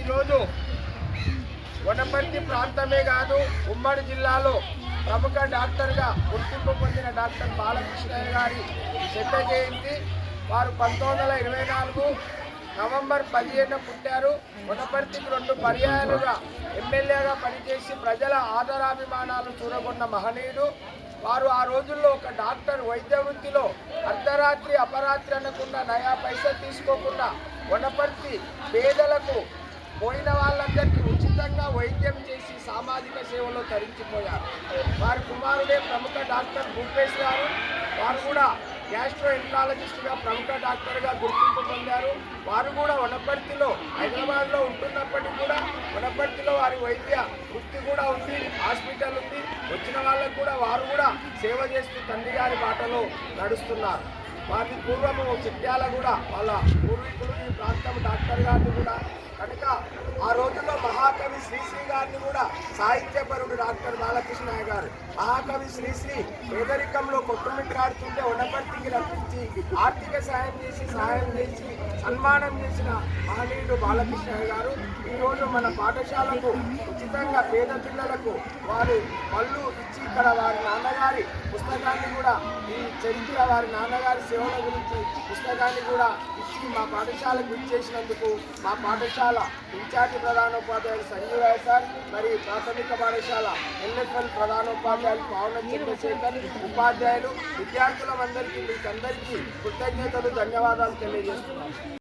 ఈరోజు వనపర్తి ప్రాంతమే కాదు ఉమ్మడి జిల్లాలో ప్రముఖ డాక్టర్గా గుర్తింపు పొందిన డాక్టర్ బాలకృష్ణయ్య గారి శత జయంతి. వారు 1924 నవంబర్ 15న పుట్టారు. వనపర్తికి 2 పర్యాయాలుగా ఎమ్మెల్యేగా పనిచేసి ప్రజల ఆదరాభిమానాలు చూరగొన్న మహనీయుడు. వారు ఆ రోజుల్లో ఒక డాక్టర్ వైద్య వృత్తిలో అర్ధరాత్రి అపరాత్రి అనకుండా నయా పైసా తీసుకోకుండా వనపర్తి పేదలకు పోయిన వాళ్ళందరికీ ఉచితంగా వైద్యం చేసి సామాజిక సేవలో తరించిపోయారు. వారి కుమారుడే ప్రముఖ డాక్టర్ భూపేష్ గారు. వారు కూడా గ్యాస్ట్రో ఎంట్రాలజిస్ట్గా ప్రముఖ డాక్టర్గా గుర్తింపు పొందారు. వారు కూడా వనపర్తిలో హైదరాబాద్లో ఉంటున్నప్పటికీ కూడా వనపర్తిలో వారి వైద్య వృత్తి కూడా ఉంది, హాస్పిటల్ ఉంది. వచ్చిన వాళ్ళకు కూడా వారు కూడా సేవ చేస్తూ తండ్రి గారి బాటలో నడుస్తున్నారు. వారి పూర్వము చిట్యాల కూడా వాళ్ళ పూర్వీకులు ఈ ప్రాంతం డాక్టర్ గారిని కూడా కనుక ఆ రోజుల్లో మహాకవి శ్రీశ్రీ గారిని కూడా సాహిత్యపరుడు డాక్టర్ బాలకృష్ణయ్య గారు మహాకవి శ్రీశ్రీ పేదరికంలో కొట్టుమిట్టాడుతుంటే వనపర్తికి రప్పించి ఆర్థిక సహాయం చేసి సన్మానం చేసిన మహనీయుడు బాలకృష్ణయ్య గారు. ఈరోజు మన పాఠశాలకు ఉచితంగా పేద పిల్లలకు వారు పళ్ళు ఇచ్చి ఇక్కడ వారి నాన్నగారి పుస్తకాన్ని కూడా ఈ చరిత్ర వారి నాన్నగారి సేవల గురించి పుస్తకాన్ని కూడా ఇచ్చి మా పాఠశాలకు ఇచ్చేసినందుకు మా పాఠశాల ఇన్ఛార్జి ప్రధానోపాధ్యాయులు సంజీవయ్య సార్, మరి ప్రాథమిక పాఠశాల ఎల్ఎఫ్ఎల్ ప్రధానోపాధ్యాయులు పావన చంద్రశేఖర్, ఉపాధ్యాయులు విద్యార్థులందరికీ మీకందరికీ కృతజ్ఞతలు ధన్యవాదాలు తెలియజేస్తున్నాను.